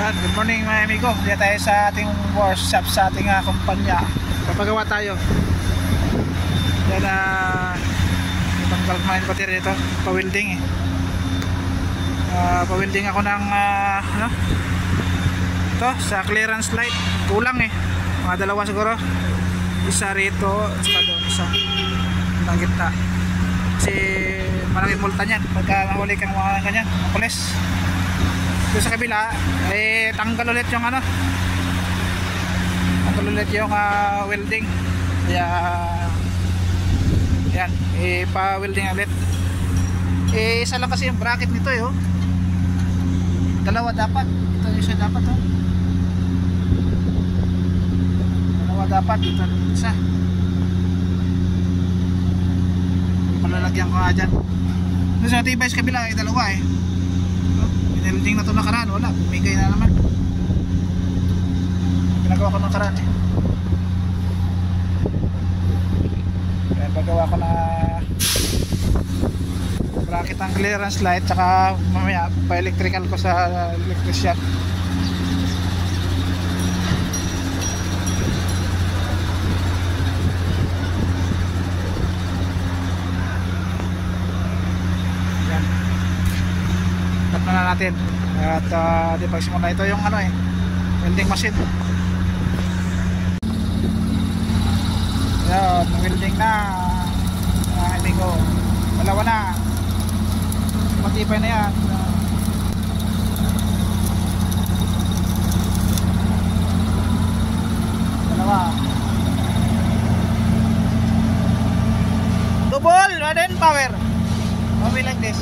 Good morning mga amigo. Diyan tayo sa ating workshop sa ating kumpanya. Papagawa tayo. Yan itanggal ko na yung battery ito. Pa-welding pa-welding ako ng ito sa clearance light. Kulang mga dalawa siguro. Isa rito, saka doon isa ng gitna. Kasi malaking multa niyan pagka nahuli kang mga ganyan, pulis. Doon sa kabila tanggal ulit yung tanggal ulit yung welding. Kaya yan, pa-welding ulit. Isa lang kasi yung bracket nito dalawa dapat. Ito yung isa dapat dalawa dapat, ito isa. Palalagyan ko nga dyan. Doon sa tibay sa kabila dalawa Welding na ito nakaraan, wala, bumigay na naman. Pinagawa ko nakaraan Kaya pagawa ko na bracket ang clearance light, tsaka mamaya pa electrical ko sa electrician. Na natin at di pagsimula ito yung welding machine. Yan, welding na amigo. Dalawa na, matibay na yan. Dalawa double and power, okay, like this.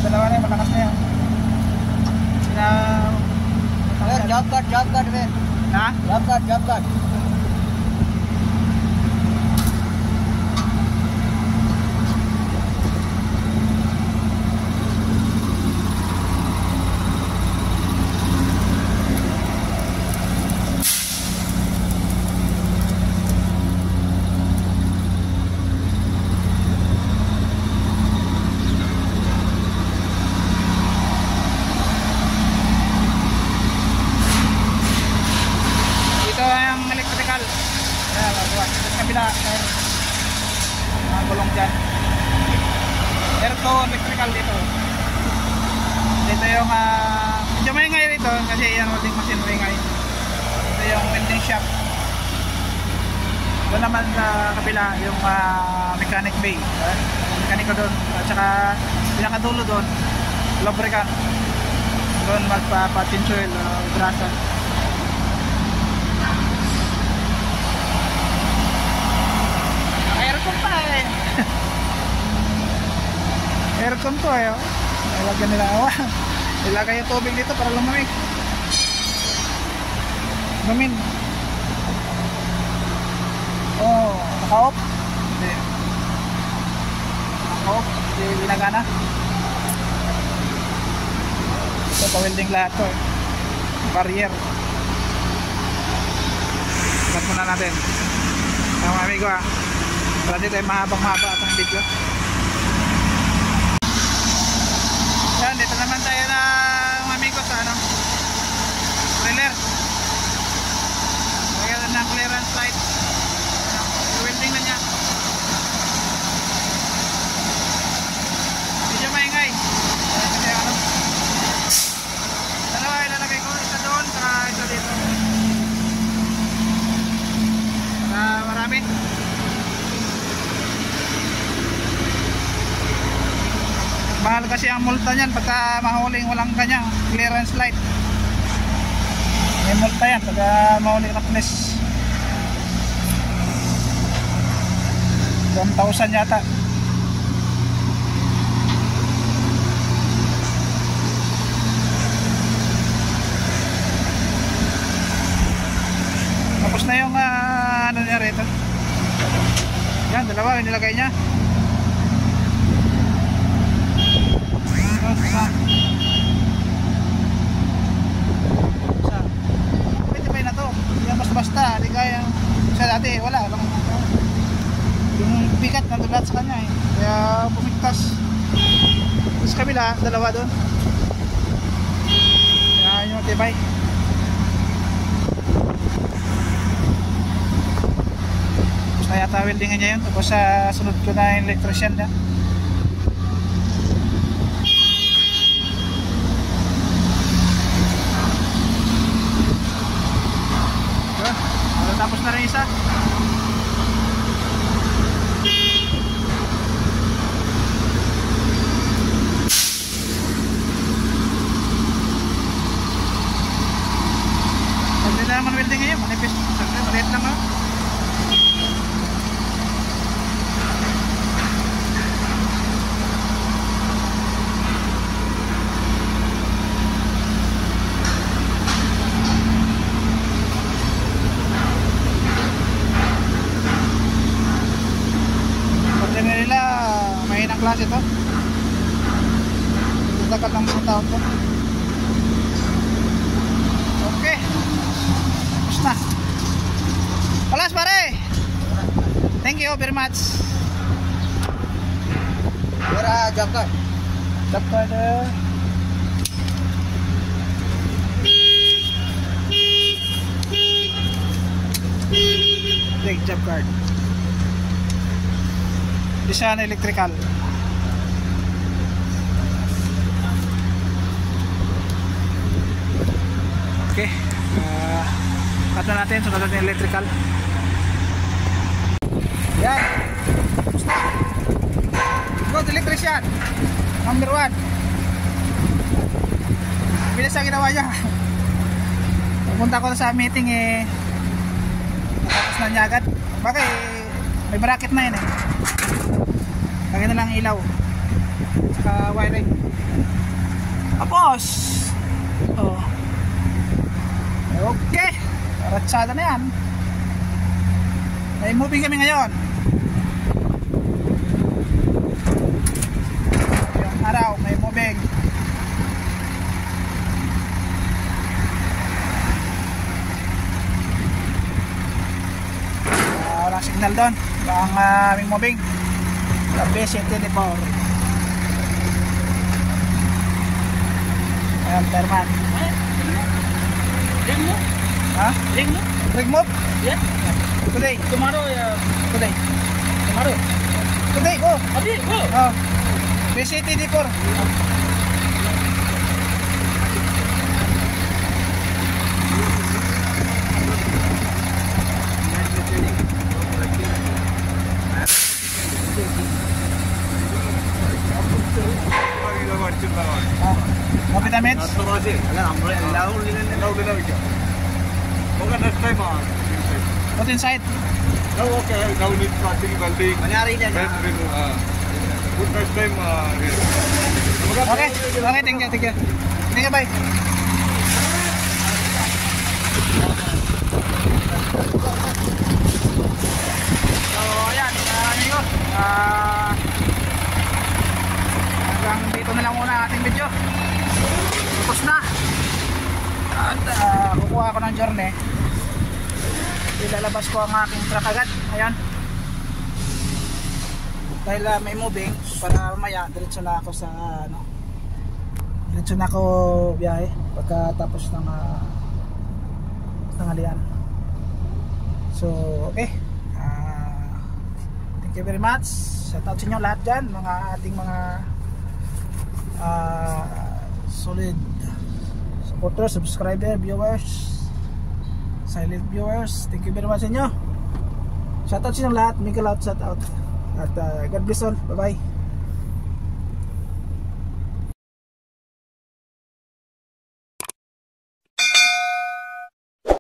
Dalawa na malakas na yan. Job cut Ben. Ha? Job cut. Gulong dyan, aircon, electrical dito yung medyo maingay rito kasi yan welding machine maingay. Ito yung welding shop. Doon naman sa kabila yung mechanic bay, mekaniko doon, at saka pinakadulo doon lubricant, doon magpa-tinge oil, grasa. Aircon to ilagyan nila ilagay yung tubig dito para lumamig. Lumin. Naka-off? Hindi. Naka-off? Hindi ginagana. Ito pa-welding lahat to barrier. Ikat muna natin mga amigo para dito mahabang-haba atong video. Yan, dito naman tayo na mga amigo sa trailer. Lagyan ng clearance light. Welding na niya. Medyo maingay. Dalawa ilalagay ko, isa doon saka isa dito. Marami. Mahal kasi ang multa niyan pagka mahuling walang kanyang clearance light. May multa yan pagka mahuling na pulis. 1,000 yata. Tapos na yung niya rito. Yan, dalawa yung nilagay niya. Pwede na to. Yan basta, di kaya sa dati wala lang. Yung bigat na dulat sa kanya kaya pumigtas. Sa kabila, dalawa doon. matibay. Tapos na yata weldingan niya yun. Tapos sunod ko na yung electrician na. Tapos na rin isa. Pwede na naman welding ngayon. Manipis. Maliit lang ha. Klase ito. Dagat ng mga tao to. Okay. Tapos na. Palas pare. Thank you very much. Wala job card. Job card. Take job card. Design electrical. Okay, cut na natin, sunod natin electrical. Yan. Good electrician. Number 1. Bilis ang ginawa niya. Pupunta ko sa meeting natapos na niya agad. Bagay, may bracket na yun lagyan na lang ilaw saka wiring. Tapos okay, ratsada na yan. May moving kami ngayon. Yung araw may moving. Walang signal doon. Ang aming moving BC-24. Ayan, Perman. Ring mo? Ha? Ring mo? Ring move? Yeah. Today. Tomorrow, Today. tomorrow. Today, go. Abi, go. BC-24. No vitamins? Put inside. No, okay. Now need starting welding. Manyari dyan. Good first time here. Okay. Okay, thank you. Thank you, bye. So, ayan. Amigo. Hanggang dito na lang muna ating video. Tapos na. At kukuha ko ng journey. Ilalabas ko ang aking truck agad. Ayan. Dahil may moving, para mamaya diretso na ako sa diretso na ako biyahe pagkatapos ng tanghalian. So okay, thank you very much. Shout out sa inyo lahat dyan, mga ating mga solid supporters, subscriber, viewers, silent viewers. Thank you very much sa inyo. Shout out sa inyo lahat, make a loud shout out. At God bless all. Bye bye.